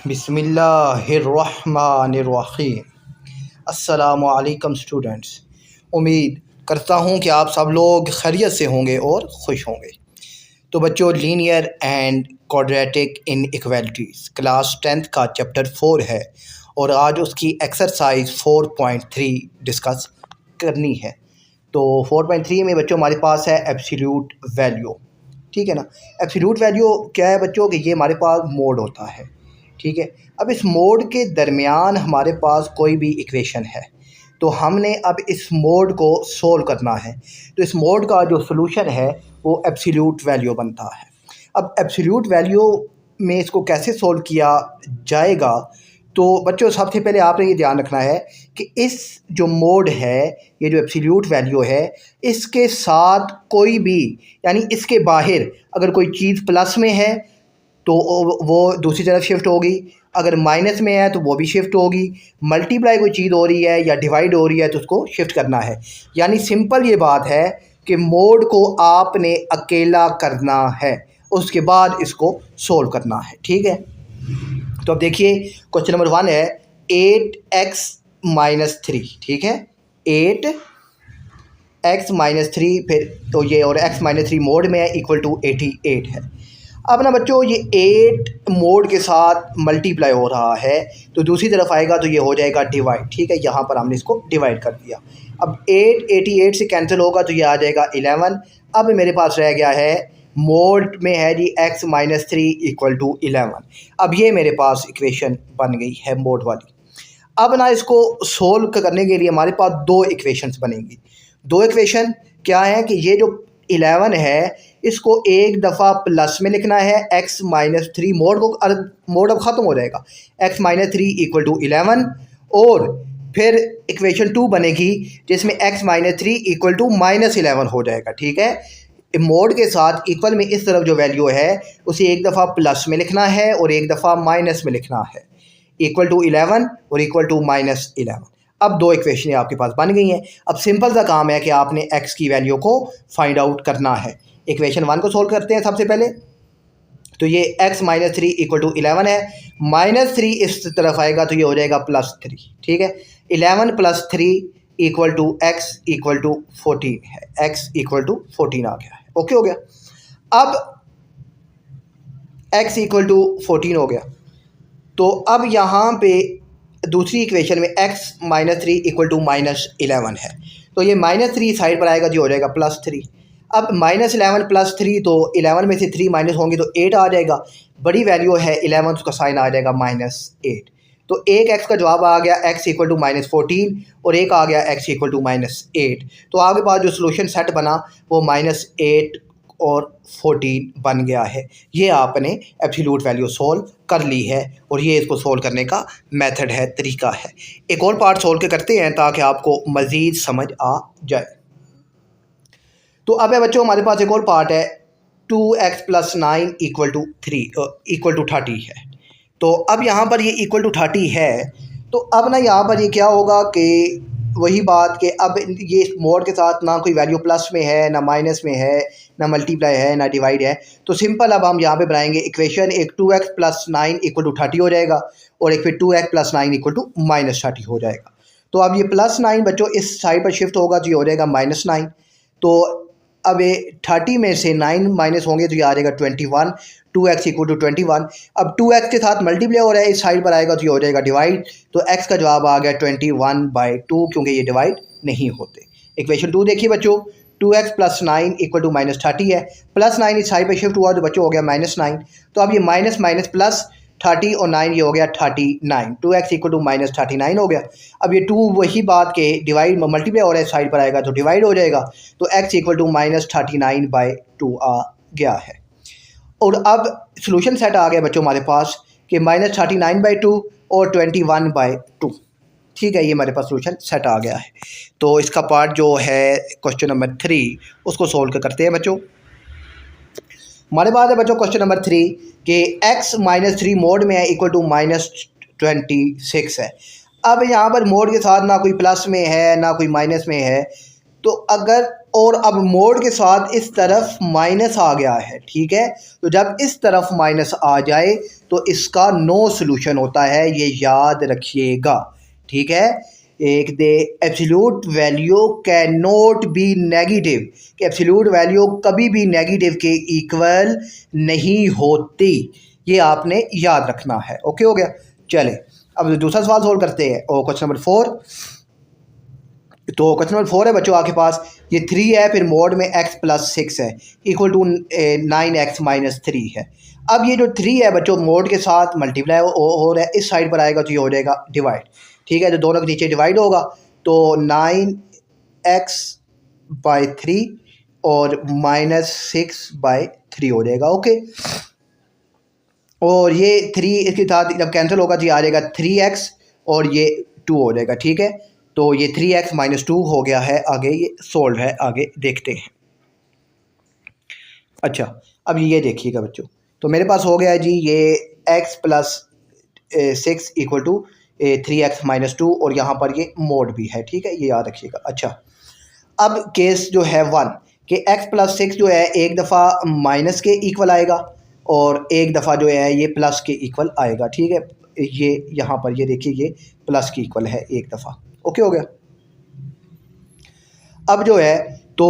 बिस्मिल्लाहिर्रहमानिर्रहीम। अस्सलामुअलैकुम स्टूडेंट्स। उम्मीद करता हूँ कि आप सब लोग खैरियत से होंगे और खुश होंगे। तो बच्चों, linear and quadratic inequalities class 10th का चैप्टर 4 है और आज उसकी एक्सरसाइज 4.3 डिस्कस करनी है। तो 4.3 में बच्चों हमारे पास है एब्सोल्यूट वैल्यू। ठीक है ना। एब्सोल्यूट वैल्यू क्या है बच्चों कि ये हमारे पास मोड होता है। ठीक है। अब इस मोड के दरमियान हमारे पास कोई भी इक्वेशन है तो हमने अब इस मोड को सोल्व करना है। तो इस मोड का जो सॉल्यूशन है वो एब्सोल्यूट वैल्यू बनता है। अब एब्सोल्यूट वैल्यू में इसको कैसे सोल्व किया जाएगा, तो बच्चों सबसे पहले आपने ये ध्यान रखना है कि इस जो मोड है, ये जो एब्सोल्यूट वैल्यू है, इसके साथ कोई भी यानी इसके बाहर अगर कोई चीज़ प्लस में है तो वो दूसरी तरफ शिफ्ट होगी, अगर माइनस में है तो वो भी शिफ्ट होगी, मल्टीप्लाई कोई चीज़ हो रही है या डिवाइड हो रही है तो उसको शिफ्ट करना है। यानी सिंपल ये बात है कि मोड को आपने अकेला करना है, उसके बाद इसको सोल्व करना है। ठीक है। तो अब देखिए क्वेश्चन नंबर 1 है 8x-3। ठीक है, 8x-3 फिर तो ये और x-3 मोड में है इक्वल टू 88 है। अब ना बच्चों ये 8 मोड के साथ मल्टीप्लाई हो रहा है तो दूसरी तरफ आएगा तो ये हो जाएगा डिवाइड। ठीक है, यहाँ पर हमने इसको डिवाइड कर दिया। अब 8 88 से कैंसिल होगा तो ये आ जाएगा 11। अब मेरे पास रह गया है मोड में है जी x-3 इक्वल टू 11। अब ये मेरे पास इक्वेशन बन गई है मोड वाली। अब ना इसको सोल्व करने के लिए हमारे पास दो इक्वेशंस बनेंगी। दो इक्वेशन क्या है कि ये जो 11 है इसको एक दफ़ा प्लस में लिखना है x-3 मोड को, मोड अब ख़त्म हो जाएगा, x-3 इक्वल टू 11। और फिर इक्वेशन 2 बनेगी जिसमें x-3 इक्वल टू -11 हो जाएगा। ठीक है, मोड के साथ इक्वल में इस तरफ जो वैल्यू है उसे एक दफ़ा प्लस में लिखना है और एक दफ़ा माइनस में लिखना है, इक्वल टू 11 और इक्वल टू -11। अब दो इक्वेशन आपके पास बन गई हैं। अब सिंपल सा काम है कि आपने x की वैल्यू को फाइंड आउट करना है। इक्वेशन 1 को सोल्व करते हैं सबसे पहले। तो ये x-3 इक्वल टू 11 है, -3 इस तरफ आएगा तो ये हो जाएगा +3। ठीक है, 11 + 3 equal to x equal to 14 है, x इक्वल टू 14 आ गया है। ओके हो गया। अब x इक्वल टू 14 हो गया तो अब यहाँ पे दूसरी इक्वेशन में x-3 इक्वल टू -11 है तो ये -3 साइड पर आएगा जो हो जाएगा +3। अब -11 + 3 तो 11 में से 3 माइनस होंगे तो 8 आ जाएगा। बड़ी वैल्यू है 11, उसका साइन आ जाएगा -8। तो एक x का जवाब आ गया x इक्वल टू -14 और एक आ गया x इक्वल टू -8। तो आगे बाद जो सोल्यूशन सेट बना वो -8 और 14 बन गया है। ये आपने एब्सोल्यूट वैल्यू सोल्व कर ली है और ये इसको सोल्व करने का मेथड है, तरीका है। एक और पार्ट सोल्व के करते हैं ताकि आपको मज़ीद समझ आ जाए। तो अब है बच्चों हमारे पास एक और पार्ट है 2x + 9 इक्वल टू 30 है। तो अब यहाँ पर ये इक्वल टू 30 है तो अब ना यहाँ पर ये क्या होगा कि वही बात कि अब ये मोड के साथ ना कोई वैल्यू प्लस में है, ना माइनस में है, ना मल्टीप्लाई है, ना डिवाइड है। तो सिंपल अब हम यहाँ पे बनाएंगे इक्वेशन, एक 2x + 9 इक्वल टू 30 हो जाएगा और एक फिर 2x + 9 इक्वल टू -30 हो जाएगा। तो अब ये +9 बच्चों इस साइड पर शिफ्ट होगा तो ये हो जाएगा -9। तो अब ये 30 में से 9 माइनस होंगे तो ये आ जाएगा 21, 2x इक्वल टू 21। अब 2x के साथ मल्टीप्लाई हो रहा है, इस साइड पर आएगा तो ये हो जाएगा डिवाइड। तो x का जवाब आ गया 21/2 क्योंकि ये डिवाइड नहीं होते। इक्वेशन 2 देखिए बच्चों, 2x + 9 इक्वल टू -30 है, +9 इस साइड पर शिफ्ट हुआ तो बच्चों हो गया -9। तो अब ये माइनस माइनस प्लस 30 और 9 ये हो गया 39, 2x इक्वल टू -39 हो गया। अब ये 2 वही बात के डिवाइड मल्टीप्लाई हो रहा है, साइड पर आएगा तो डिवाइड हो जाएगा। तो x इक्वल टू -39/2 आ गया है। और अब सॉल्यूशन सेट आ गया बच्चों हमारे पास कि -39/2 और 21/2। ठीक है, ये हमारे पास सॉल्यूशन सेट आ गया है। तो इसका पार्ट जो है क्वेश्चन नंबर 3 उसको सोल्व करते हैं बच्चों। हमारे पास है बच्चों क्वेश्चन नंबर 3 कि x-3 मोड में है इक्वल टू -26 है। अब यहाँ पर मोड के साथ ना कोई प्लस में है ना कोई माइनस में है तो अगर और अब मोड के साथ इस तरफ माइनस आ गया है, ठीक है, तो जब इस तरफ माइनस आ जाए तो इसका नो सॉल्यूशन होता है, ये याद रखिएगा, ठीक है। एक the absolute value can not be negative, कि एब्सोल्यूट वैल्यू कभी भी नेगेटिव के इक्वल नहीं होती, ये आपने याद रखना है। ओके हो गया। चले अब दूसरा सवाल सोल्व करते हैं, और क्वेश्चन नंबर 4। तो क्वेश्चन नंबर 4 है बच्चों आपके पास, ये 3 है, फिर मोड में x प्लस 6 है इक्वल टू 9x माइनस 3 है। अब ये जो 3 है बच्चों मोड के साथ मल्टीप्लाई हो रहा है, इस साइड पर आएगा तो ये हो जाएगा डिवाइड, ठीक है, तो दोनों के नीचे डिवाइड होगा तो 9x बाई 3 और माइनस 6 बाई 3 हो जाएगा। ओके, और ये 3 इसके साथ जब कैंसिल होगा तो ये आ जाएगा 3x और ये 2 हो जाएगा, ठीक है, तो ये 3x माइनस 2 हो गया है। आगे ये सोल्व है, आगे देखते हैं। अच्छा, अब ये देखिएगा बच्चों, तो मेरे पास हो गया है जी ये x plus 6 equal to 3x minus 2, और यहाँ पर ये मोड भी है, ठीक है, ये याद रखिएगा। अच्छा, अब केस जो है 1 कि x प्लस 6 जो है एक दफ़ा माइनस के इक्वल आएगा और एक दफ़ा जो है ये प्लस के इक्वल आएगा, ठीक है, ये यहाँ पर ये देखिए ये प्लस के इक्वल है एक दफ़ा। ओके हो गया। अब जो है तो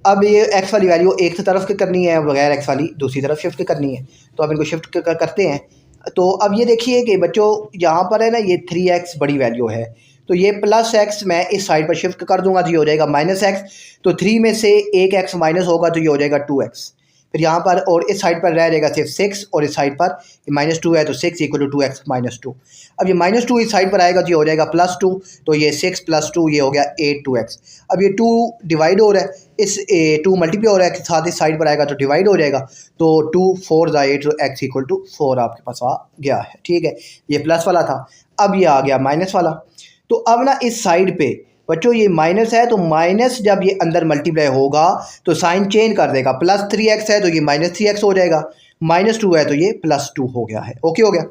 अब ये x वाली वैल्यू एक तरफ करनी है, बगैर x वाली दूसरी तरफ शिफ्ट करनी है, तो अब इनको शिफ्ट करते हैं। तो अब ये देखिए कि बच्चों यहाँ पर है ना ये 3x बड़ी वैल्यू है, तो ये प्लस x मैं इस साइड पर शिफ्ट कर दूंगा तो ये हो जाएगा माइनस x, तो 3 में से एक x माइनस होगा तो ये हो जाएगा 2x, फिर यहाँ पर और इस साइड पर रह जाएगा सिर्फ 6 और इस साइड पर माइनस 2 है तो 6 इक्वल टू 2x माइनस 2। अब ये माइनस 2 इस साइड पर आएगा तो ये हो जाएगा प्लस 2, तो ये 6 प्लस 2 ये हो गया 8 2x। अब ये 2 डिवाइड हो रहा है, इस 2 मल्टीप्लाई हो रहा है, साथ इस साइड पर आएगा तो डिवाइड हो जाएगा, तो 2 4 8 तो x इक्वल टू 4 आपके पास आ गया है, ठीक है, ये प्लस वाला था। अब ये आ गया माइनस वाला, तो अब ना इस साइड पे बच्चों ये माइनस है, तो माइनस जब ये अंदर मल्टीप्लाई होगा तो साइन चेंज कर देगा, प्लस 3x है तो ये माइनस 3x हो जाएगा, माइनस 2 है तो ये प्लस 2 हो गया है। ओके हो गया।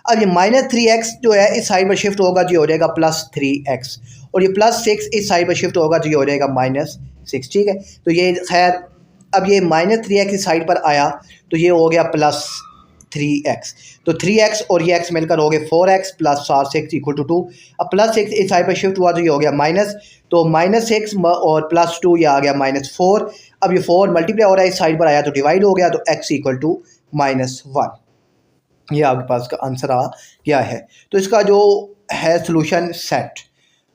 अब ये माइनस 3x जो है इस साइड पर शिफ्ट होगा तो ये हो जाएगा प्लस 3x, और ये प्लस 6 इस साइड पर शिफ्ट होगा तो ये हो जाएगा माइनस 6, ठीक है, तो ये खैर अब ये माइनस 3x इस साइड पर आया तो ये हो गया प्लस 3x, तो 3x और ये x मिलकर हो गए 4x प्लस 6 इक्वल टू 2। अब प्लस 6 इस साइड पर शिफ्ट हुआ तो ये हो गया माइनस, तो माइनस 6 और प्लस 2 ये आ गया माइनस 4। अब ये 4 मल्टीप्लाई हो रहा है, इस साइड पर आया तो डिवाइड हो गया, तो x इक्वल टू माइनस 1, ये आपके पास का आंसर आ गया है। तो इसका जो है सोल्यूशन सेट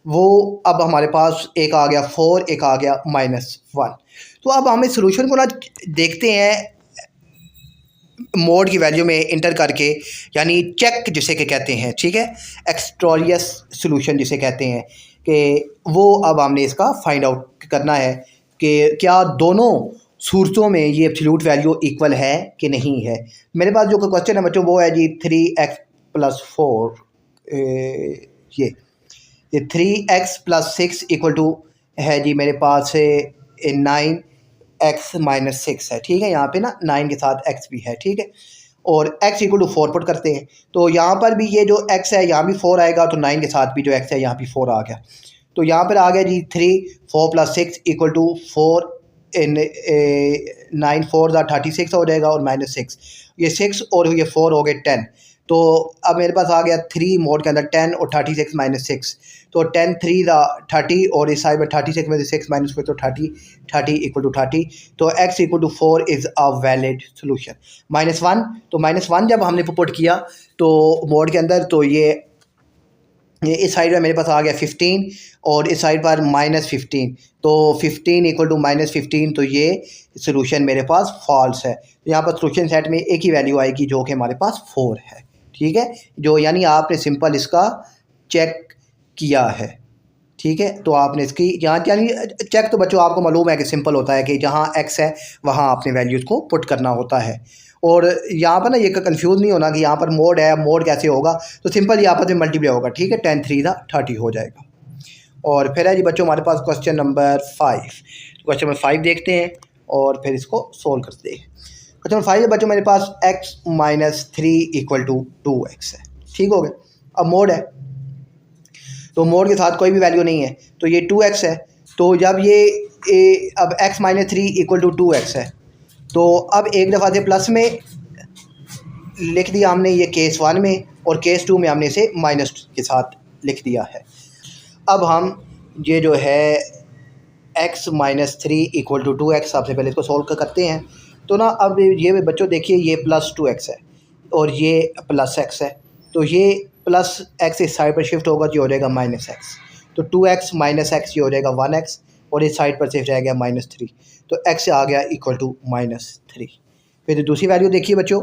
वो अब हमारे पास एक आ गया 4, एक आ गया -1। तो अब हम इस सोल्यूशन को ना देखते हैं मोड की वैल्यू में इंटर करके, यानी चेक जिसे के कहते हैं, ठीक है, एक्सट्रोरियस सोल्यूशन जिसे कहते हैं, कि वो अब हमने इसका फाइंड आउट करना है कि क्या दोनों सूरतों में ये एब्सोल्यूट वैल्यू इक्वल है कि नहीं है। मेरे पास जो क्वेश्चन है बच्चों वो है जी 3x प्लस 4, ये 3x प्लस 6 इक्वल टू है जी मेरे पास 9x माइनस 6 है, ठीक है, यहाँ पे ना 9 के साथ x भी है, ठीक है, और x इक्वल टू 4 पुट करते हैं, तो यहाँ पर भी ये जो x है यहाँ भी 4 आएगा, तो 9 के साथ भी जो x है यहाँ भी 4 आ गया, तो यहाँ पर आ गया जी 3 4 प्लस 6 इक्वल टू 4 इन 9 4 36 हो जाएगा, और -6 ये 6 और ये 4 हो गए 10, तो अब मेरे पास आ गया 3 मोड के अंदर 10 और 36 -6, तो 10 3 30, और इस साइड में 36 में से 6 माइनस 4 तो 30 इक्वल टू 30, तो x equal to 4 is a valid solution. -1, तो -1 जब हमने पुट किया तो मोड के अंदर, तो ये इस साइड में मेरे पास आ गया 15 और इस साइड पर -15, तो 15 इक्वल टू -15, तो ये सोल्यूशन मेरे पास फॉल्स है। यहाँ पर सोल्यूशन सेट में एक ही वैल्यू आएगी जो कि हमारे पास 4 है, ठीक है, जो यानी आपने सिंपल इसका चेक किया है, ठीक है, तो आपने इसकी यहाँ यानी चेक तो बच्चों आपको मालूम है कि सिंपल होता है कि जहाँ x है वहाँ आपने वैल्यूज़ को पुट करना होता है, और यहाँ पर ना ये कंफ्यूज नहीं होना कि यहाँ पर मोड है, मोड कैसे होगा, तो सिंपल यहाँ पर मल्टीप्लाई होगा, ठीक है, 10 3 30 हो जाएगा। और फिर है जी बच्चों हमारे पास क्वेश्चन नंबर 5, क्वेश्चन नंबर 5 देखते हैं और फिर इसको सोल्व करते हैं। क्वेश्चन नंबर 5 है बच्चों मेरे पास x minus 3 equal to 2x है, ठीक हो गया। अब मोड है तो मोड के साथ कोई भी वैल्यू नहीं है, तो ये 2x है, तो जब अब x minus 3 equal to 2x है, तो अब एक दफ़ा से प्लस में लिख दिया हमने ये केस 1 में, और केस 2 में हमने इसे माइनस के साथ लिख दिया है। अब हम ये जो है x minus 3 equal to 2x सबसे पहले इसको सॉल्व करते हैं। तो ना अब ये बच्चों देखिए, ये प्लस 2x है और ये प्लस x है, तो ये प्लस x इस साइड पर शिफ्ट होगा जो हो जाएगा माइनस x, तो 2x माइनस x ये हो जाएगा 1x, और इस साइड पर सिर्फ रह गया -3, तो x आ गया इक्वल टू -3। फिर दूसरी वैल्यू देखिए बच्चों,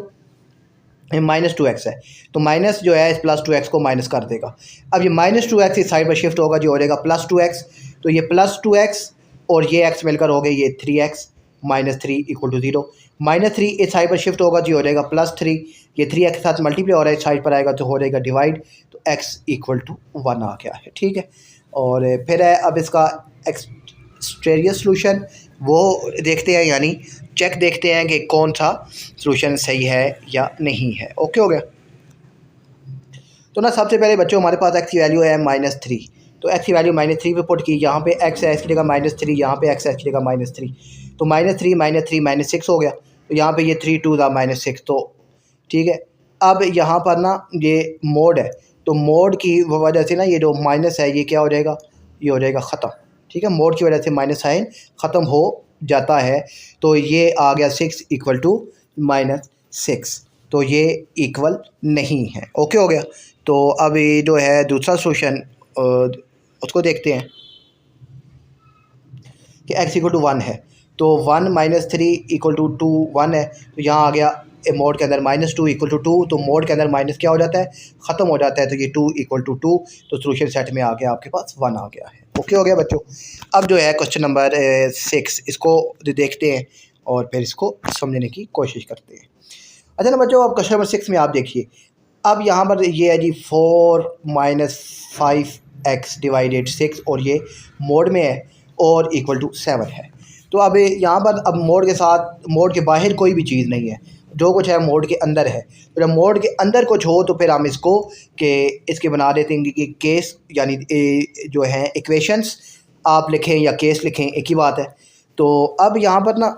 -2x है, तो माइनस जो है इस प्लस 2x को माइनस कर देगा। अब ये -2x इस साइड पर शिफ्ट होगा जो हो जाएगा +2x, तो ये +2x और ये x मिलकर हो गए ये 3x, -3 इक्वल टू 0। -3 इस साइड पर शिफ्ट होगा जो हो जाएगा +3, ये 3x के साथ मल्टीप्लाई हो रहा है, इस साइड पर आएगा तो हो जाएगा डिवाइड, तो x इक्वल टू 1 आ गया है। ठीक है, और फिर है अब इसका एक्सटेरियर सोल्यूशन वो देखते हैं, यानी चेक देखते हैं कि कौन सा सोल्यूशन सही है या नहीं है। ओके हो गया। तो ना सबसे पहले बच्चों हमारे पास x की वैल्यू है -3, तो x की वैल्यू -3 पे पुट की, यहाँ पे x है, x की जगह -3, यहाँ पे x है, x की जगह -3, तो -3 -6 हो गया, तो यहाँ पे ये 3 2 दा -6, तो ठीक है। अब यहाँ पर ना ये मोड है, तो मोड की वजह से ना ये जो माइनस है ये क्या हो जाएगा, ये हो जाएगा ख़त्म। ठीक है, मोड की वजह से माइनस साइन ख़त्म हो जाता है, तो ये आ गया 6 इक्वल टू -6, तो ये इक्वल नहीं है। ओके हो गया। तो अब ये जो है दूसरा सोल्यूशन उसको देखते हैं कि x इक्वल टू 1 है, तो 1 -3 इक्वल टू 2 1 है, तो यहाँ आ गया मोड के अंदर -2 इक्वल टू 2, तो मोड के अंदर माइनस क्या हो जाता है, ख़त्म हो जाता है, तो ये 2 इक्वल टू 2, तो सोल्यूशन सेट में आ गया आपके पास 1 आ गया है। ओके हो गया बच्चों। अब जो है क्वेश्चन नंबर 6 इसको देखते हैं और फिर इसको समझने की कोशिश करते हैं। अच्छा ना बच्चों, अब क्वेश्चन नंबर 6 में आप देखिए, अब यहाँ पर ये है जी 4 - 5x डिवाइडेड 6, और ये मोड में है और इक्वल टू 7 है। तो अब यहाँ पर अब मोड के साथ, मोड के बाहर कोई भी चीज़ नहीं है, जो कुछ है मोड के अंदर है। तो जब मोड के अंदर कुछ हो तो फिर हम इसको इसके बना देते हैं कि केस, यानी जो है इक्वेशंस आप लिखें या केस लिखें एक ही बात है। तो अब यहाँ पर ना,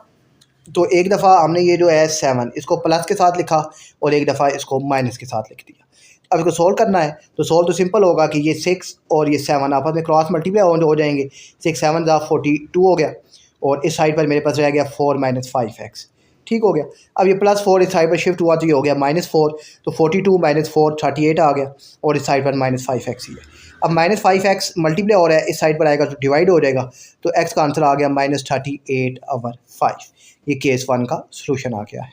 तो एक दफ़ा हमने ये जो है 7 इसको प्लस के साथ लिखा और एक दफ़ा इसको माइनस के साथ लिख दिया। अब इसको सोल्व करना है, तो सोल्व तो सिंपल होगा कि ये 6 और ये 7 आपस में क्रॉस मल्टीप्लाई हो जाएंगे, 6 7 42 हो गया, और इस साइड पर मेरे पास रह गया 4 - 5x। ठीक हो गया। अब ये +4 इस साइड पर शिफ्ट हुआ तो ये हो गया -4, तो 42 - 4 38 आ गया, और इस साइड पर -5x ही है। अब -5x मल्टीप्लाई हो रहा है, इस साइड पर आएगा तो डिवाइड हो जाएगा, तो x का आंसर आ गया -38/5। ये केस 1 का सोल्यूशन आ गया है।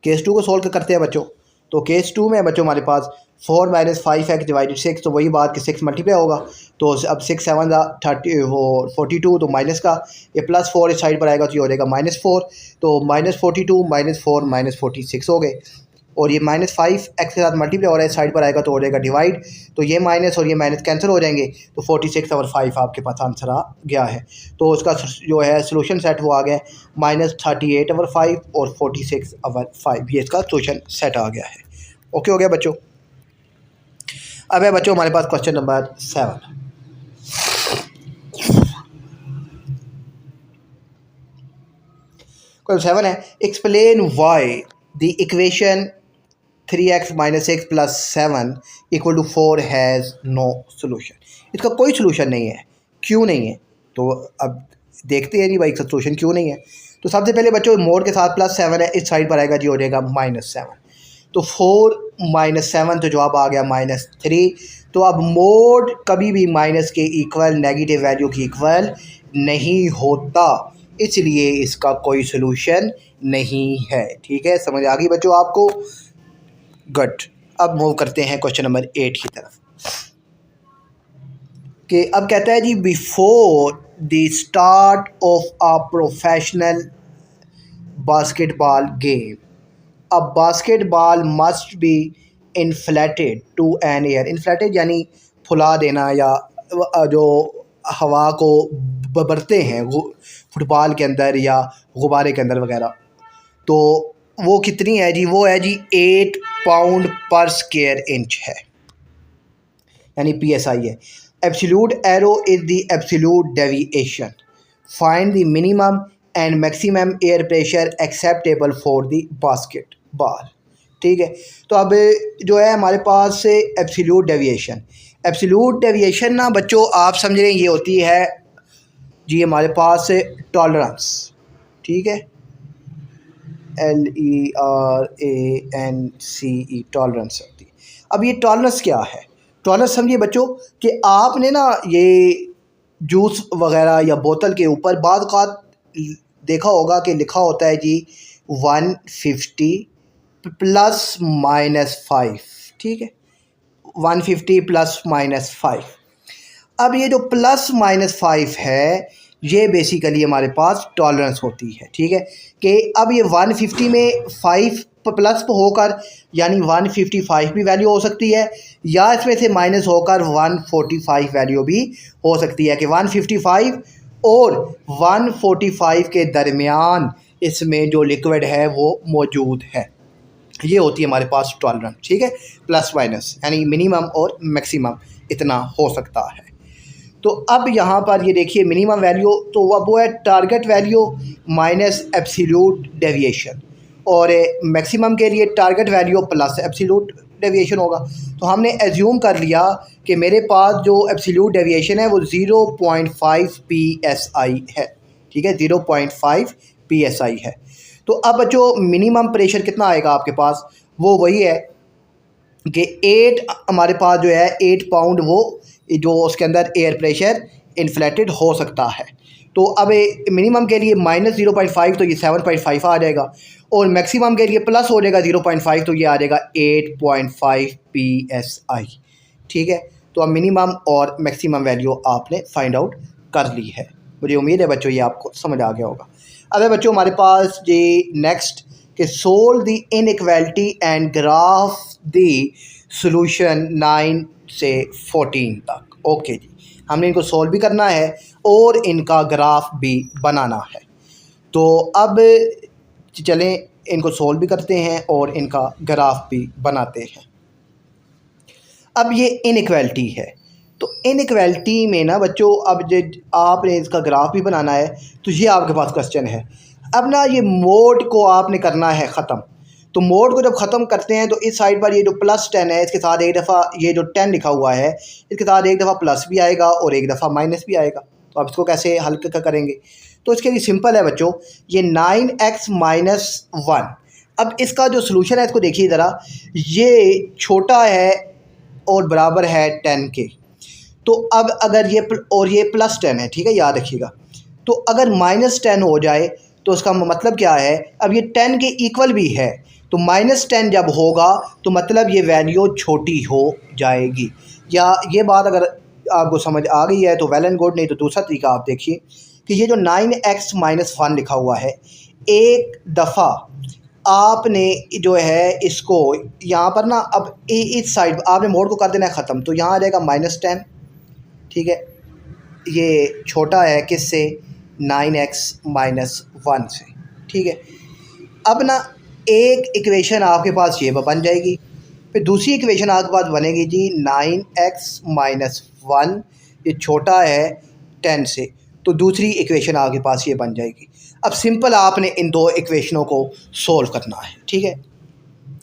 केस 2 को सोल्व करते हैं बच्चों। तो केस 2 में बच्चों हमारे पास 4 - 5x डिवाइडेड 6, तो वही बात कि 6 मल्टीप्लाई होगा, तो अब 6 7 30 वो 42, तो माइनस का ये +4 इस साइड पर आएगा तो ये हो जाएगा -4, तो -42 -4 -46 हो गए, और ये -5x के साथ मल्टीप्लाई हो रहा है, इस साइड पर आएगा तो हो जाएगा डिवाइड, तो ये माइनस और ये माइनस कैंसिल हो जाएंगे, तो 46/5 आपके पास आंसर आ गया है। तो उसका जो है सोल्यूशन सेट वो आ गया -38/5 और 46/5, ये इसका सोल्यूशन सेट आ गया है। ओके हो गया बच्चों। अब है बच्चों हमारे पास क्वेश्चन नंबर 7। क्वेश्चन 7 है, explain why the equation 3x - 6 + 7 = 4 has no solution. इसका कोई सोल्यूशन नहीं है, क्यों नहीं है? तो अब देखते हैं जी भाई इसका सोल्यूशन क्यों नहीं है। तो सबसे पहले बच्चों मोड के साथ +7 है, इस साइड पर आएगा जी हो जाएगा -7, तो 4 - 7 तो जवाब आ गया -3। तो अब मोड कभी भी माइनस के इक्वल, नेगेटिव वैल्यू की इक्वल नहीं होता, इसलिए इसका कोई सोल्यूशन नहीं है। ठीक है, समझ आ गई बच्चों आपको? गुड। अब मूव करते हैं क्वेश्चन नंबर 8 की तरफ, कि अब कहता है जी before the start of a professional basketball game a basketball must be inflated to an air. Inflated यानी फुला देना, या जो हवा को बरते हैं फुटबॉल के अंदर या गुब्बारे के अंदर वगैरह, तो वो कितनी है जी? वो है जी 8 पाउंड पर स्क्वायर इंच है, यानी PSI है। Absolute arrow is the absolute deviation, find the minimum and maximum air pressure acceptable for the basket ball. ठीक है, तो अब जो है हमारे पास एब्सोल्यूट डेविएशन, एब्सोल्यूट डेविएशन ना बच्चों आप समझ रहे हैं ये होती है जी हमारे पास टॉलरेंस। ठीक है, LERANCE टॉलरेंस होती है। अब ये टॉलरेंस क्या है? टॉलरेंस समझिए बच्चों कि आपने ना ये जूस वगैरह या बोतल के ऊपर बाद औक़ात देखा होगा कि लिखा होता है जी 150 प्लस माइनस 5। ठीक है, 150 प्लस माइनस 5। अब ये जो प्लस माइनस 5 है ये बेसिकली हमारे पास टॉलरेंस होती है। ठीक है, कि अब ये 150 में 5 प्लस होकर यानी 155 भी वैल्यू हो सकती है, या इसमें से माइनस होकर 145 वैल्यू भी हो सकती है कि 155 और 145 के दरमियान इसमें जो लिक्विड है वो मौजूद है। ये होती है हमारे पास टॉलरेंस। ठीक है, प्लस माइनस यानी मिनिमम और मैक्सिमम इतना हो सकता है। तो अब यहाँ पर ये देखिए मिनिमम वैल्यू तो वो है target value minus absolute deviation, और मैक्सिमम के लिए target value plus absolute deviation होगा। तो हमने एज्यूम कर लिया कि मेरे पास जो एब्सोल्यूट डेविएशन है वो 0.5 PSI है। ठीक है, 0.5 PSI है। तो अब जो मिनिमम प्रेशर कितना आएगा आपके पास वो वही है कि 8 हमारे पास जो है 8 पाउंड वो जो उसके अंदर एयर प्रेशर इन्फ्लेटेड हो सकता है। तो अब मिनिमम के लिए माइनस 0.5 तो ये 7.5 आ जाएगा, और मैक्सिमम के लिए प्लस हो जाएगा 0.5 तो ये आ जाएगा 8.5 PSI। ठीक है, तो अब मिनिमम और मैक्सिमम वैल्यू आपने फाइंड आउट कर ली है। मुझे उम्मीद है बच्चों ये आपको समझ आ गया होगा। अब है बच्चों हमारे पास ये नेक्स्ट कि solve the inequality and graph the solution 9 से 14 तक। ओके जी, हमने इनको सोल्व भी करना है और इनका ग्राफ भी बनाना है। तो अब चलें इनको सोल्व भी करते हैं और इनका ग्राफ भी बनाते हैं। अब ये इनइक्वालिटी है, तो इनइक्वालिटी में ना बच्चों अब आपने इसका ग्राफ भी बनाना है, तो ये आपके पास क्वेश्चन है। अब ना ये मोड को आपने करना है ख़त्म। तो मोड को जब ख़त्म करते हैं तो इस साइड पर ये जो प्लस 10 है इसके साथ एक दफ़ा ये जो 10 लिखा हुआ है इसके साथ एक दफ़ा प्लस भी आएगा और एक दफ़ा माइनस भी आएगा। तो अब इसको कैसे हल करेंगे? तो इसके लिए सिंपल है बच्चों, ये 9x माइनस 1। अब इसका जो सोल्यूशन है इसको देखिए ज़रा, ये छोटा है और बराबर है 10 के। तो अब अगर ये और ये प्लस 10 है, ठीक है, याद रखिएगा। तो अगर माइनस 10 हो जाए तो उसका मतलब क्या है, अब ये 10 के इक्वल भी है, तो माइनस 10 जब होगा तो मतलब ये वैल्यू छोटी हो जाएगी। या ये बात अगर आपको समझ आ गई है तो वेल एंड गुड, नहीं तो दूसरा तरीका आप देखिए कि ये जो 9x माइनस 1 लिखा हुआ है, एक दफ़ा आपने जो है इसको यहाँ पर ना अब इस साइड आपने मोड को कर देना है ख़त्म, तो यहाँ आ जाएगा -10। ठीक है, ये छोटा है किससे? 9x माइनस 1 से। ठीक है, अब ना एक इक्वेशन आपके पास ये बन जाएगी, फिर दूसरी इक्वेशन आपके पास बनेगी जी 9x माइनस 1, ये छोटा है 10 से, तो दूसरी इक्वेशन आपके पास ये बन जाएगी। अब सिंपल आपने इन दो इक्वेशनों को सोल्व करना है। ठीक है,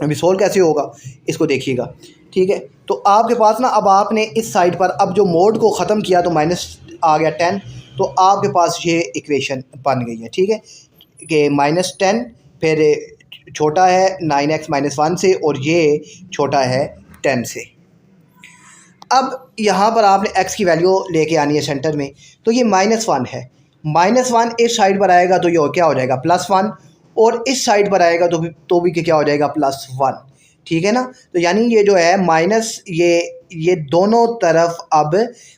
अभी सोल्व कैसे होगा इसको देखिएगा। ठीक है, तो आपके पास ना अब आपने इस साइड पर अब जो मोड को ख़त्म किया तो माइनस आ गया 10, तो आपके पास ये इक्वेशन बन गई है। ठीक है, कि -10 फिर छोटा है 9x माइनस 1 से और ये छोटा है 10 से। अब यहाँ पर आपने x की वैल्यू लेके आनी है सेंटर में, तो ये -1 है। -1 इस साइड पर आएगा तो ये क्या हो जाएगा +1, और इस साइड पर आएगा तो भी क्या हो जाएगा +1। ठीक है ना, तो यानी ये जो है माइनस ये दोनों तरफ अब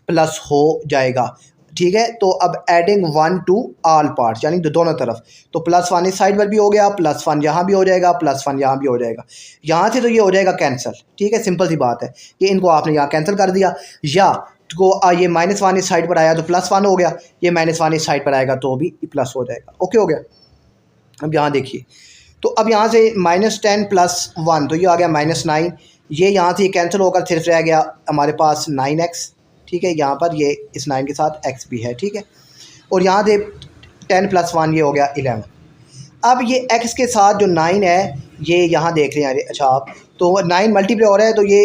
प्लस हो जाएगा। ठीक है, तो अब एडिंग 1 टू ऑल पार्ट्स यानी दोनों तरफ, तो +1 इस साइड पर भी हो गया, +1 यहाँ भी हो जाएगा, +1 यहाँ भी हो जाएगा। यहाँ से तो ये हो जाएगा कैंसिल। ठीक है, सिंपल सी बात है कि इनको आपने यहाँ कैंसिल कर दिया, या तो ये -1 इस साइड पर आया तो +1 हो गया, ये -1 इस साइड पर आएगा तो भी प्लस हो जाएगा। ओके हो गया। अब यहाँ देखिए, तो अब यहाँ से -10 + 1 तो ये आ गया -9, ये यहाँ से कैंसिल होकर सिर्फ रह गया हमारे पास 9x। ठीक है। यहाँ पर ये इस 9 के साथ x भी है, ठीक है। और यहाँ से 10 + 1 ये हो गया 11। अब ये x के साथ जो 9 है ये यहाँ देख रहे हैं अच्छा आप, तो 9 मल्टीप्लाई हो रहा है तो ये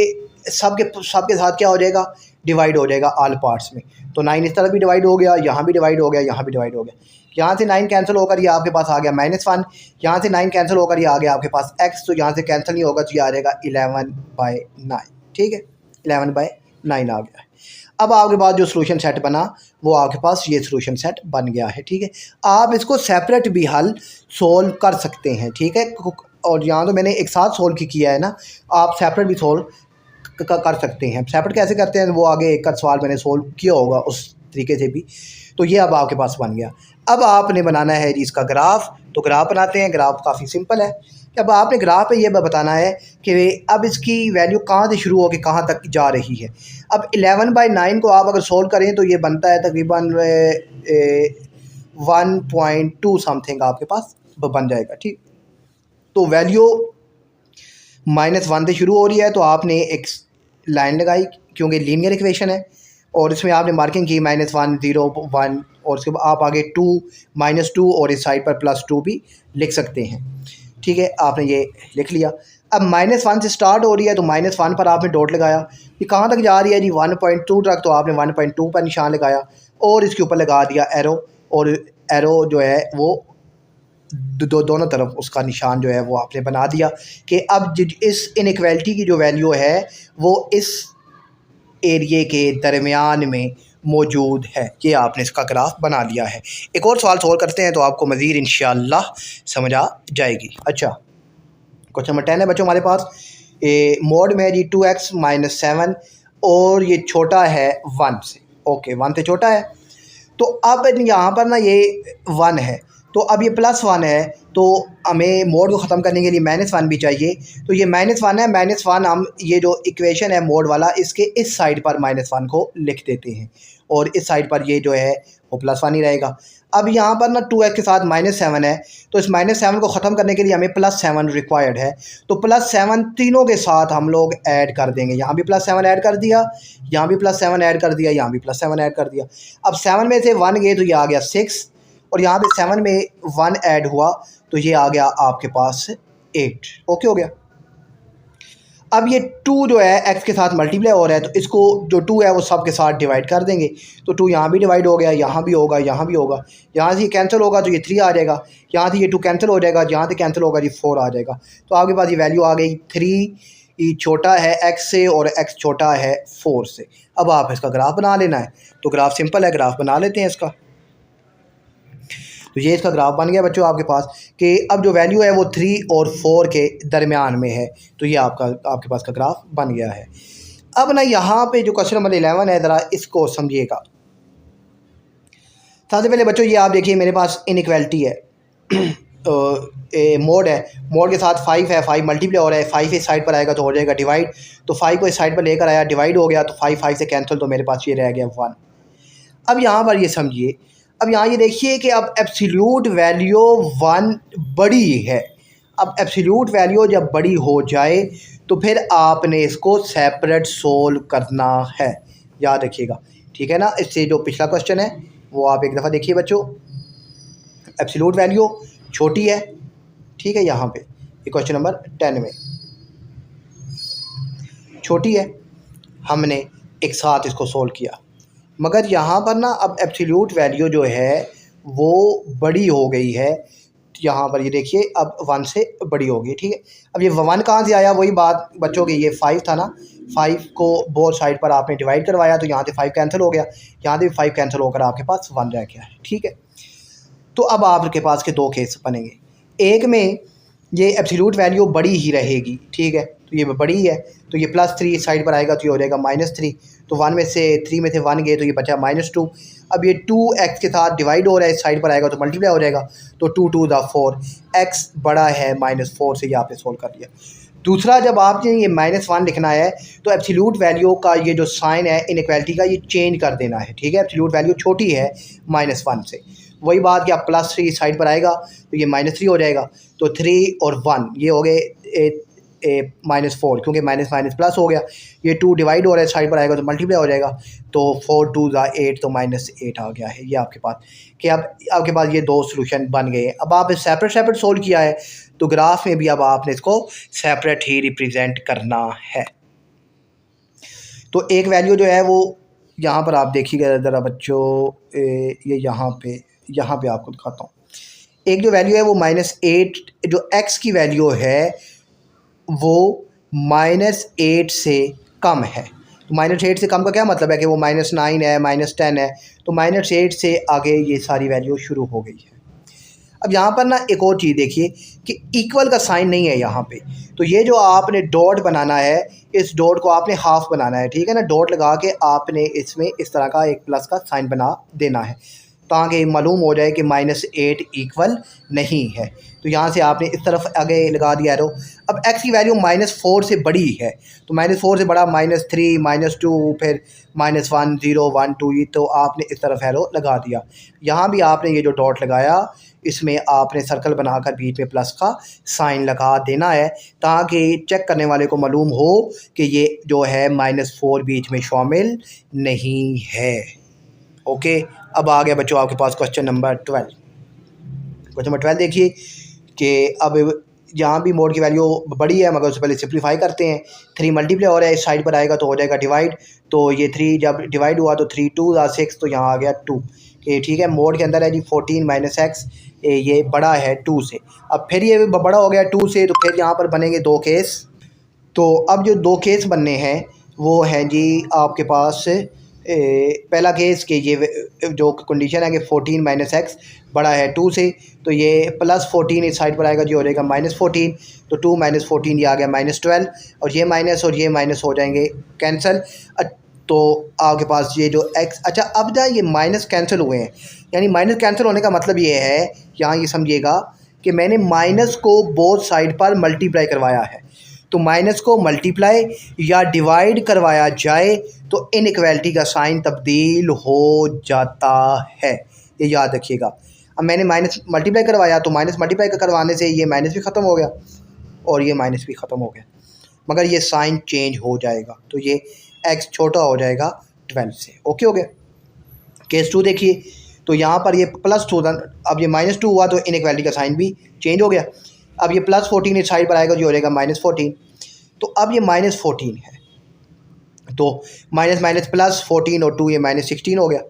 सब के साथ क्या हो जाएगा, डिवाइड हो जाएगा ऑल पार्ट्स में। तो 9 इस तरह भी डिवाइड हो गया, यहाँ भी डिवाइड हो गया, यहाँ भी डिवाइड हो गया। यहाँ से 9 कैंसिल होकर ये आपके पास आ गया -1, यहाँ से 9 कैंसिल होकर ये आ गया आपके पास x, तो यहाँ से कैंसिल नहीं होगा तो ये आ जाएगा 11/9, ठीक है। 11/9 आ गया है। अब आपके पास जो सोल्यूशन सेट बना वो आपके पास ये सोल्यूशन सेट बन गया है, ठीक है। आप इसको सेपरेट भी हल सोल्व कर सकते हैं, ठीक है। और यहाँ तो मैंने एक साथ सोल्व किया है ना, आप सेपरेट भी सोल्व कर सकते हैं। सेपरेट कैसे करते हैं वो आगे एक का सवाल मैंने सोल्व किया होगा उस तरीके से भी। तो ये अब आपके पास बन गया। अब आपने बनाना है जी इसका ग्राफ, तो ग्राफ बनाते हैं। ग्राफ काफ़ी सिंपल है। अब आपने ग्राफ पे ये बताना है कि अब इसकी वैल्यू कहाँ से शुरू होकर कहाँ तक जा रही है। अब 11/9 को आप अगर सोल्व करें तो ये बनता है तकरीबन 1.2 समथिंग आपके पास बन जाएगा, ठीक। तो वैल्यू -1 से शुरू हो रही है, तो आपने एक लाइन लगाई क्योंकि लीनियर इक्वेशन है, और इसमें आपने मार्किंग की -1 0 1, और उसके बाद आप आगे 2 -2 और इस साइड पर +2 भी लिख सकते हैं, ठीक है। आपने ये लिख लिया। अब -1 से स्टार्ट हो रही है तो -1 पर आपने डॉट लगाया। ये कहाँ तक जा रही है जी, 1.2 तक, तो आपने 1.2 पर निशान लगाया और इसके ऊपर लगा दिया एरो, और एरो जो है वो दोनों तरफ उसका निशान जो है वो आपने बना दिया कि अब इस इनइक्वालिटी की जो वैल्यू है वो इस एरिए के दरमियान में मौजूद है। ये आपने इसका ग्राफ बना लिया है। एक और सवाल सोल्व करते हैं तो आपको मज़ीद इंशाअल्लाह समझ आ जाएगी। अच्छा, क्वेश्चन नंबर 10 है बच्चों हमारे पास। मोड में जी 2x - 7 और ये छोटा है 1 से, ओके 1 से छोटा है। तो अब यहाँ पर ना ये 1 है, तो अब ये +1 है, तो हमें मोड को ख़त्म करने के लिए -1 भी चाहिए। तो ये -1 है, -1 हम ये जो इक्वेशन है मोड वाला इसके इस साइड पर -1 को लिख देते हैं, और इस साइड पर ये जो है वो +1 ही रहेगा। अब यहाँ पर ना 2x के साथ -7 है, तो इस -7 को ख़त्म करने के लिए हमें +7 रिक्वायर्ड है। तो +7 तीनों के साथ हम लोग ऐड कर देंगे। यहाँ भी +7 ऐड कर दिया, यहाँ भी +7 ऐड कर दिया, यहाँ भी +7 ऐड कर दिया। अब 7 में से 1 गए तो ये आ गया 6, और यहाँ पे 7 में 1 ऐड हुआ तो ये आ गया आपके पास 8, ओके हो गया। अब ये 2 जो है x के साथ मल्टीप्लाई हो रहा है, तो इसको जो 2 है वो सब के साथ डिवाइड कर देंगे। तो 2 यहाँ भी डिवाइड हो गया, यहाँ भी होगा, यहाँ भी होगा। यहाँ से ये कैंसिल होगा तो ये 3 आ जाएगा, यहाँ से ये 2 कैंसिल हो जाएगा, यहाँ से कैंसिल होगा ये 4 आ जाएगा। तो आपके पास ये वैल्यू आ गई 3 छोटा है x से और x छोटा है 4 से। अब आप इसका ग्राफ बना लेना है। तो ग्राफ सिंपल है, ग्राफ बना लेते हैं इसका। तो ये इसका ग्राफ बन गया बच्चों आपके पास कि अब जो वैल्यू है वो 3 और 4 के दरमियान में है। तो ये आपके पास का ग्राफ बन गया है। अब ना यहाँ पे जो क्वेश्चन नंबर 11 है, ज़रा इसको समझिएगा। सबसे पहले बच्चों ये आप देखिए मेरे पास इनइक्वालिटी है, मोड है, मोड के साथ 5 है, 5 मल्टीप्लाई हो रहा है, 5 इस साइड पर आएगा तो हो जाएगा डिवाइड। तो 5 को इस साइड पर लेकर आया, डिवाइड हो गया, तो 5 से कैंसिल, तो मेरे पास ये रह गया 1। अब यहाँ पर ये समझिए, अब यहाँ ये देखिए कि अब एब्सोल्यूट वैल्यू 1 बड़ी है। अब एब्सोल्यूट वैल्यू जब बड़ी हो जाए तो फिर आपने इसको सेपरेट सोल्व करना है, याद रखिएगा, ठीक है ना। इससे जो पिछला क्वेश्चन है वो आप एक दफ़ा देखिए बच्चों। एब्सोल्यूट वैल्यू छोटी है, ठीक है, यहाँ पे ये क्वेश्चन नंबर 10 में छोटी है, हमने एक साथ इसको सोल्व किया। मगर यहाँ पर ना अब एब्सोल्यूट वैल्यू जो है वो बड़ी हो गई है। यहाँ पर ये देखिए अब 1 से बड़ी हो गई, ठीक है। अब ये 1 कहाँ से आया, वही बात बच्चों की, ये 5 था ना, 5 को बोथ साइड पर आपने डिवाइड करवाया, तो यहाँ से 5 कैंसिल हो गया, यहाँ से भी 5 कैंसिल होकर आपके पास 1 रह गया है, ठीक है। तो अब आपके पास के 2 केस बनेंगे। एक में ये एब्सोल्यूट वैल्यू बड़ी ही रहेगी, ठीक है, तो ये बड़ी है, तो ये +3 साइड पर आएगा तो ये हो जाएगा -3। तो 1 में से 3 में से 1 गए तो ये बचा -2। अब ये 2x के साथ डिवाइड हो रहा है, इस साइड पर आएगा तो मल्टीप्लाई हो जाएगा, तो 2 2 = 4, x बड़ा है -4 से, ये आपने सोल्व कर दिया। दूसरा, जब आपने ये -1 लिखना है तो एब्सोल्यूट वैल्यू का ये जो साइन है इनइक्वालिटी का, ये चेंज कर देना है, ठीक है। एब्सोल्यूट वैल्यू छोटी है -1 से, वही बात कि आप +3 साइड पर आएगा तो ये -3 हो जाएगा, तो 3 और 1 ये हो गए -4, क्योंकि माइनस माइनस प्लस हो गया, ये 2 डिवाइड हो रहा है, साइड पर आएगा तो मल्टीप्लाई हो जाएगा, तो 4 2 8 तो -8 आ गया है ये आपके पास। कि अब आपके पास ये दो सोल्यूशन बन गए। अब आप सेपरेट सेपरेट सोल्व किया है तो ग्राफ में भी अब आपने इसको सेपरेट ही रिप्रेजेंट करना है। तो एक वैल्यू जो है वो यहाँ पर आप देखिएगा ज़रा बच्चों, ये यहाँ पे आपको दिखाता हूँ। एक जो वैल्यू है वो -8, जो x की वैल्यू है वो -8 से कम है। तो -8 से कम का क्या मतलब है कि वो -9 है, -10 है, तो -8 से आगे ये सारी वैल्यू शुरू हो गई है। अब यहाँ पर ना एक और चीज़ देखिए कि इक्वल का साइन नहीं है यहाँ पे, तो ये जो आपने डॉट बनाना है, इस डॉट को आपने हाफ बनाना है, ठीक है ना। डॉट लगा के आपने इसमें इस तरह का एक प्लस का साइन बना देना है ताकि मालूम हो जाए कि -8 इक्वल नहीं है। तो यहाँ से आपने इस तरफ आगे लगा दिया एरो। अब x की वैल्यू -4 से बड़ी है, तो -4 से बड़ा -3 -2 फिर -1 0 1 2, ये तो आपने इस तरफ एरो लगा दिया। यहाँ भी आपने ये जो डॉट लगाया इसमें आपने सर्कल बनाकर बीच में प्लस का साइन लगा देना है ताकि चेक करने वाले को मालूम हो कि ये जो है -4 बीच में शामिल नहीं है। ओके, अब आ गया बच्चों आपके पास क्वेश्चन नंबर 12। क्वेश्चन नंबर 12 देखिए कि अब यहाँ भी मोड की वैल्यू बड़ी है मगर उससे पहले सिंप्लीफाई करते हैं। 3 मल्टीप्लाई हो रहा है, इस साइड पर आएगा तो हो जाएगा डिवाइड, तो ये 3 जब डिवाइड हुआ तो 3 2 6, तो यहाँ आ गया 2 कि ठीक है। मोड के अंदर है जी 14 - x, ये बड़ा है 2 से। अब फिर ये बड़ा हो गया 2 से, तो फिर यहाँ पर बनेंगे दो केस। तो अब जो दो केस बनने हैं वो हैं जी आपके पास पहला केस कि ये जो कंडीशन है कि 14 - x बड़ा है 2 से, तो ये +14 इस साइड पर आएगा जी, हो जाएगा -14, तो 2 - 14 ये आ गया -12, और ये माइनस हो जाएंगे कैंसिल। तो आपके पास ये जो x, अच्छा अब जहाँ ये माइनस कैंसिल हुए हैं, यानी माइनस कैंसिल होने का मतलब ये है, यहाँ ये समझिएगा कि मैंने माइनस को बोथ साइड पर मल्टीप्लाई करवाया है। तो माइनस को मल्टीप्लाई या डिवाइड करवाया जाए तो इनइक्वालिटी का साइन तब्दील हो जाता है, ये याद रखिएगा। अब मैंने माइनस मल्टीप्लाई करवाया तो माइनस मल्टीप्लाई करवाने से ये माइनस भी ख़त्म हो गया और ये माइनस भी ख़त्म हो गया, मगर ये साइन चेंज हो जाएगा, तो ये x छोटा हो जाएगा 12 से। ओके हो गया। केस 2 देखिए, तो यहाँ पर ये +2 था, अब ये -2 हुआ तो इनइक्वालिटी का साइन भी चेंज हो गया। अब ये +14 इस साइड पर आएगा जो हो जाएगा -14, तो अब ये -14 है, तो माइनस प्लस 14 और 2 ये -16 हो गया।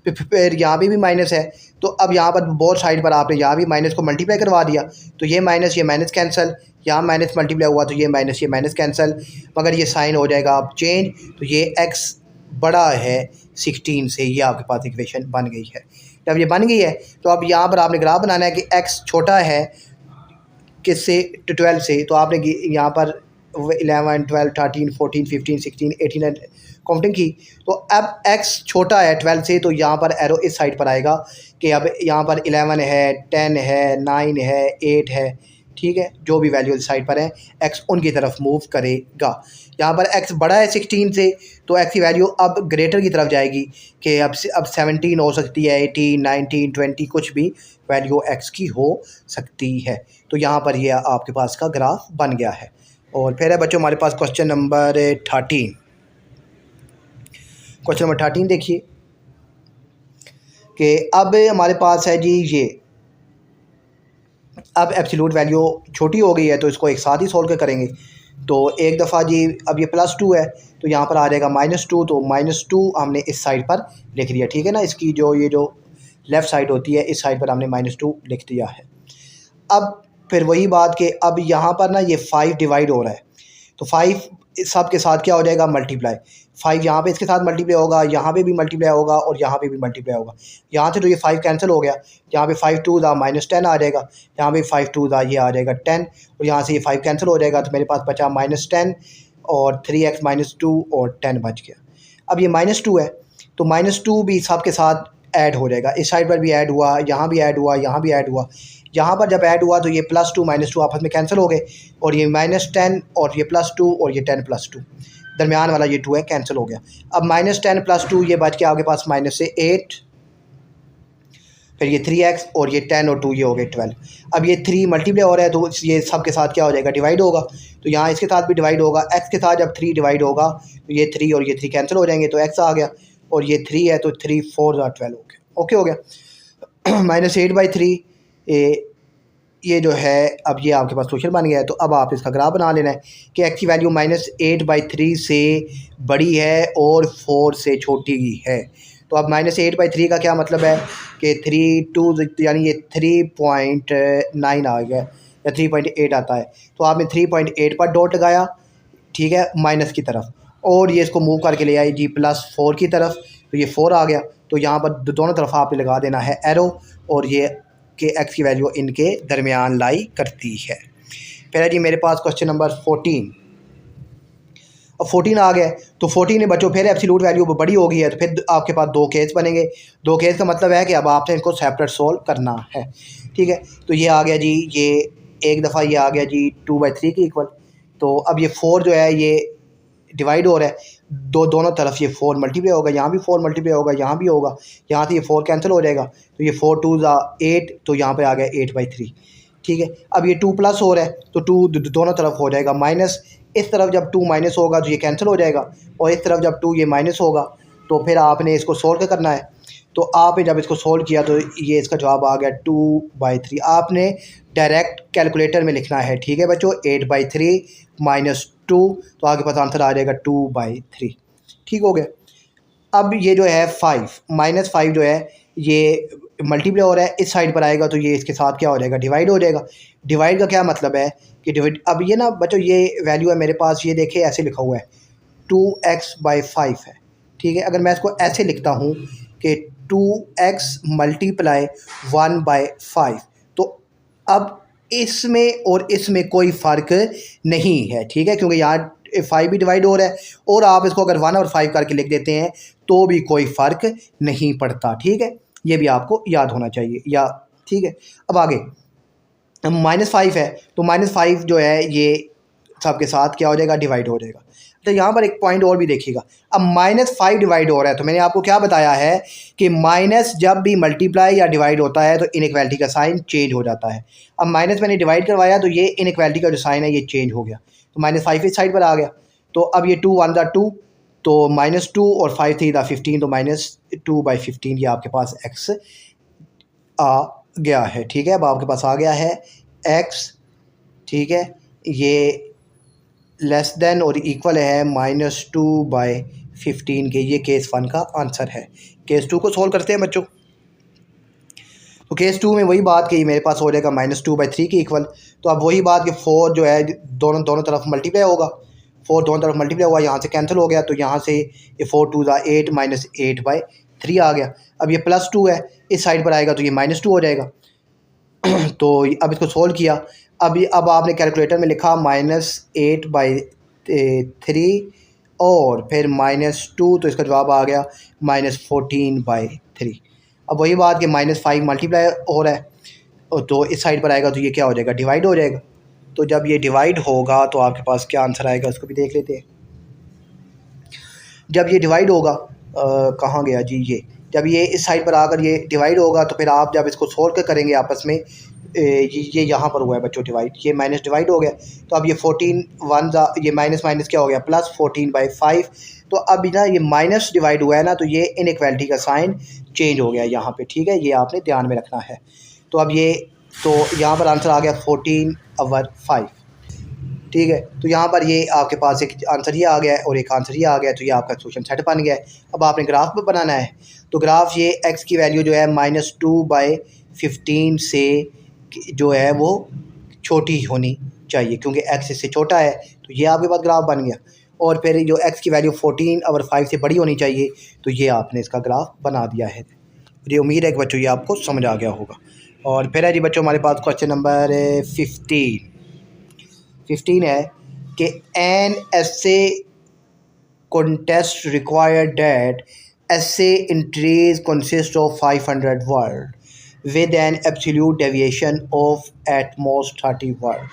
फिर यहाँ भी माइनस है, तो अब यहाँ पर बोथ साइड पर आपने यहाँ भी माइनस को मल्टीप्लाई करवा दिया, तो ये माइनस कैंसिल, यहाँ माइनस मल्टीप्लाई हुआ तो ये माइनस कैंसिल, मगर ये साइन हो जाएगा अब चेंज, तो ये x बड़ा है 16 से, ये आपके पास इक्वेशन बन गई है। जब ये बन गई है तो अब यहाँ पर आपने ग्राफ बनाना है कि x छोटा है किससे, 12 से, तो आपने यहाँ पर 11 12 13 14 15 16 18 काउंटिंग की, तो अब x छोटा है 12 से, तो यहाँ पर एरो इस साइड पर आएगा कि अब यहाँ पर 11 है 10 है 9 है 8 है, ठीक है, जो भी वैल्यू इस साइड पर है x उनकी तरफ मूव करेगा। यहाँ पर x बड़ा है 16 से, तो x की वैल्यू अब ग्रेटर की तरफ जाएगी कि अब 17 हो सकती है, 18 19 20 कुछ भी वैल्यू x की हो सकती है। तो यहाँ पर ये आपके पास का ग्राफ बन गया है। और फिर है बच्चों हमारे पास क्वेश्चन नंबर 13। क्वेश्चन नंबर 13 देखिए कि अब हमारे पास है जी ये, अब एब्सोल्यूट वैल्यू छोटी हो गई है तो इसको एक साथ ही सोल्व करेंगे। तो एक दफ़ा जी अब ये +2 है तो यहाँ पर आ जाएगा -2, तो -2 हमने इस साइड पर लिख दिया, ठीक है ना। इसकी ये जो लेफ़्ट साइड होती है इस साइड पर हमने -2 लिख दिया है। अब फिर वही बात कि अब यहाँ पर ना ये 5 डिवाइड हो रहा है, तो 5 सब के साथ क्या हो जाएगा मल्टीप्लाई, 5 यहाँ पे इसके साथ मल्टीप्लाई होगा, यहाँ पे भी मल्टीप्लाई होगा और यहाँ पे भी मल्टीप्लाई होगा। यहाँ से तो ये 5 कैंसिल हो गया, यहाँ पे 5 2 -10 आ जाएगा, यहाँ पे 5 2 ये आ जाएगा 10, और यहाँ से ये 5 कैंसिल हो जाएगा, तो मेरे पास बचा -10 और 3x -2 और 10 बच गया। अब ये -2 है तो -2 भी सब के साथ ऐड हो जाएगा, इस साइड पर भी ऐड हुआ, यहाँ भी ऐड हुआ, यहाँ भी ऐड हुआ। यहाँ पर जब ऐड हुआ तो ये +2 -2 आपस में कैंसिल हो गए, और ये -10 और ये +2 और ये 10 +2, दरमियान वाला ये 2 है कैंसिल हो गया। अब -10 + 2 ये बच के आपके पास -8, फिर ये 3x और ये 10 और 2 ये हो गए 12। अब ये 3 मल्टीप्लाई हो रहा है तो ये सब के साथ क्या हो जाएगा, डिवाइड होगा। तो यहाँ इसके साथ भी डिवाइड होगा, x के साथ जब 3 डिवाइड होगा तो ये 3 और ये 3 कैंसिल हो जाएंगे, तो x आ गया और ये 3 है तो 3 4 12 हो गया। ओके हो गया। -8/3 ये जो है अब ये आपके पास सोल्यूशन बन गया है। तो अब आप इसका ग्राफ बना लेना है कि x की वैल्यू -8/3 से बड़ी है और 4 से छोटी है। तो अब -8/3 का क्या मतलब है कि 3 यानी ये 3.9 आ गया या 3.8 आता है। तो आपने 3.8 पर डॉट लगाया, ठीक है, माइनस की तरफ, और ये इसको मूव करके ले आई जी +4 की तरफ, तो ये 4 आ गया। तो यहाँ पर दोनों तरफ आपने लगा देना है एरो, और ये कि x की वैल्यू इनके दरमियान लाई करती है। फिर है जी मेरे पास क्वेश्चन नंबर 14। अब 14 आ गया, तो 14 में बच्चों फिर एब्सोल्यूट वैल्यू बड़ी हो गई है, तो फिर आपके पास 2 केस बनेंगे। 2 केस का मतलब है कि अब आपने इनको सेपरेट सोल्व करना है, ठीक है। तो ये आ गया जी, ये एक दफ़ा ये आ गया जी 2/3 के इक्वल। तो अब ये 4 जो है ये डिवाइड हो रहा है, दोनों तरफ ये 4 मल्टीप्लाई होगा, यहाँ भी 4 मल्टीप्लाई होगा, यहाँ भी होगा, यहाँ से ये 4 कैंसिल हो जाएगा, तो ये 4 2 8, तो यहाँ पे आ गया 8/3, ठीक है। अब ये 2 प्लस हो रहा है तो 2 दोनों तरफ हो जाएगा माइनस। इस तरफ जब 2 माइनस होगा तो ये कैंसिल हो जाएगा, और इस तरफ जब 2 ये माइनस होगा तो फिर आपने इसको सोल्व करना है। तो आपने जब इसको सोल्व किया तो ये इसका जवाब आ गया 2/3। आपने डायरेक्ट कैलकुलेटर में लिखना है, ठीक है बच्चों, 8/3 -2, तो आपके पास आंसर आ जाएगा 2/3, ठीक हो गया। अब ये जो है 5 -5 जो है ये मल्टीप्लाई हो रहा है, इस साइड पर आएगा तो ये इसके साथ क्या हो जाएगा, डिवाइड हो जाएगा। डिवाइड का क्या मतलब है कि डिवाइड, अब ये ना बच्चों ये वैल्यू है मेरे पास, ये देखिए ऐसे लिखा हुआ है 2x/5 है, ठीक है। अगर मैं इसको ऐसे लिखता हूँ कि 2x × 1/5, तो अब इसमें और इसमें कोई फ़र्क नहीं है, ठीक है, क्योंकि यहाँ 5 भी डिवाइड हो रहा है, और आप इसको अगर 1 और 5 करके लिख देते हैं तो भी कोई फ़र्क नहीं पड़ता, ठीक है। ये भी आपको याद होना चाहिए, या ठीक है। अब आगे -5 है, तो -5 जो है ये सबके साथ क्या हो जाएगा, डिवाइड हो जाएगा। तो यहाँ पर एक पॉइंट और भी देखिएगा, अब -5 डिवाइड हो रहा है, तो मैंने आपको क्या बताया है कि माइनस जब भी मल्टीप्लाई या डिवाइड होता है तो इनइक्वालिटी का साइन चेंज हो जाता है। अब माइनस मैंने डिवाइड करवाया तो ये इनइक्वालिटी का जो साइन है ये चेंज हो गया, तो -5 इस साइड पर आ गया। तो अब ये 2 1 2, तो -2 और 5 3 15, तो -2/15 ये आपके पास x आ गया है, ठीक है। अब आपके पास आ गया है x, ठीक है, ये लेस देन और इक्वल है -2/15 के। ये केस 1 का आंसर है। केस 2 को सोल्व करते हैं बच्चों। तो केस 2 में वही बात कि मेरे पास हो जाएगा -2/3 के इक्वल। तो अब वही बात कि 4 जो है दोनों तरफ मल्टीप्लाई होगा, 4 दोनों तरफ मल्टीप्लाई हुआ, यहाँ से कैंसिल हो गया, तो यहाँ से ये 4 2 8 -8/3 आ गया। अब ये +2 है, इस साइड पर आएगा तो ये -2 हो जाएगा। तो अब इसको सोल्व किया, अब आपने कैलकुलेटर में लिखा -8/3 और फिर -2, तो इसका जवाब आ गया -14/3। अब वही बात कि -5 मल्टीप्लाई हो रहा है, तो इस साइड पर आएगा तो ये क्या हो जाएगा, डिवाइड हो जाएगा। तो जब ये डिवाइड होगा तो आपके पास क्या आंसर आएगा, उसको भी देख लेते हैं। जब ये डिवाइड होगा, कहाँ गया जी, ये जब ये इस साइड पर आकर ये डिवाइड होगा तो फिर आप जब इसको सोल्व करेंगे आपस में, ये यहाँ पर हुआ है बच्चों डिवाइड, ये माइनस डिवाइड हो गया। तो अब ये 14 1 ये माइनस माइनस क्या हो गया, +14/5। तो अब ना ये माइनस डिवाइड हुआ है ना, तो ये इनइक्वालिटी का साइन चेंज हो गया यहाँ पे, ठीक है, ये आपने ध्यान में रखना है। तो अब ये, तो यहाँ पर आंसर आ गया 14/5, ठीक है। तो यहाँ पर ये आपके पास एक आंसर ये आ गया है और एक आंसर ये आ गया है, तो ये आपका सोल्यूशन सेट बन गया है। अब आपने ग्राफ पर बनाना है, तो ग्राफ ये x की वैल्यू जो है -2/15 से जो है वो छोटी होनी चाहिए, क्योंकि x इससे छोटा है, तो ये आपके पास ग्राफ बन गया। और फिर जो x की वैल्यू 14/5 से बड़ी होनी चाहिए, तो ये आपने इसका ग्राफ बना दिया है। मुझे उम्मीद है कि बच्चों ये आपको समझ आ गया होगा। और फिर है जी बच्चों हमारे पास क्वेश्चन नंबर 15 है कि N essay contest required that essay entries consist of 500 words with an absolute deviation of at most 30 words.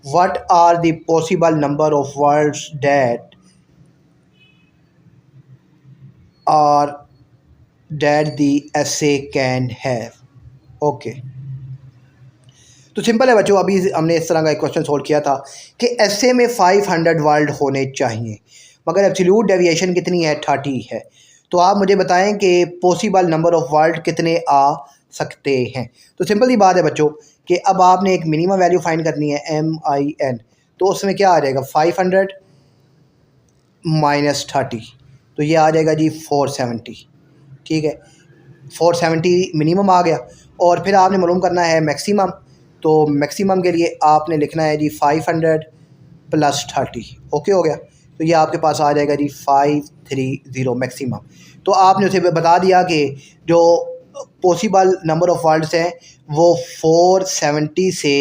What are the possible number of words that are that the essay can have? Okay, तो simple है बच्चों, अभी हमने इस तरह का एक question solve किया था कि ऐसे में 500 वर्ल्ड होने चाहिए मगर एब्सोल्यूट डेविएशन कितनी है, 30 है। तो आप मुझे बताएं कि पॉसिबल नंबर ऑफ वर्ल्ड कितने आ सकते हैं। तो सिंपल ही बात है बच्चों कि अब आपने एक मिनिमम वैल्यू फाइंड करनी है MIN, तो उसमें क्या आ जाएगा 500 माइनस 30, तो ये आ जाएगा जी 470। ठीक है, 470 मिनिमम आ गया। और फिर आपने मालूम करना है मैक्सिमम, तो मैक्सिमम के लिए आपने लिखना है जी 500 प्लस 30। ओके हो गया, तो ये आपके पास आ जाएगा जी 530 मैक्सिमम। तो आपने उसे बता दिया कि जो पॉसिबल नंबर ऑफ़ वर्ल्ड्स हैं वो 470 से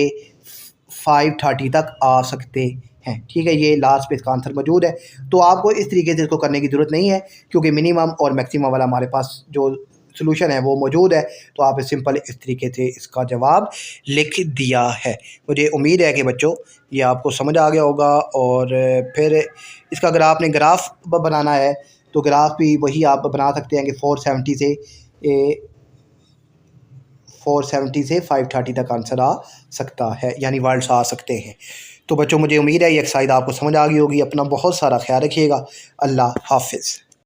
530 तक आ सकते हैं। ठीक है, ये लास्ट पे इसका आंसर मौजूद है। तो आपको इस तरीके से इसको करने की ज़रूरत नहीं है क्योंकि मिनिमम और मैक्सिमम वाला हमारे पास जो सोल्यूशन है वो मौजूद है। तो आप सिंपल इस तरीके से इसका जवाब लिख दिया है। मुझे उम्मीद है कि बच्चों ये आपको समझ आ गया होगा। और फिर इसका अगर आपने ग्राफ बनाना है तो ग्राफ भी वही आप बना सकते हैं कि 470 से 530 तक आंसर आ सकता है, यानी वर्ड्स आ सकते हैं। तो बच्चों मुझे उम्मीद है ये एक्सरसाइज आपको समझ आ गई होगी। अपना बहुत सारा ख्याल रखिएगा। अल्लाह हाफिज़।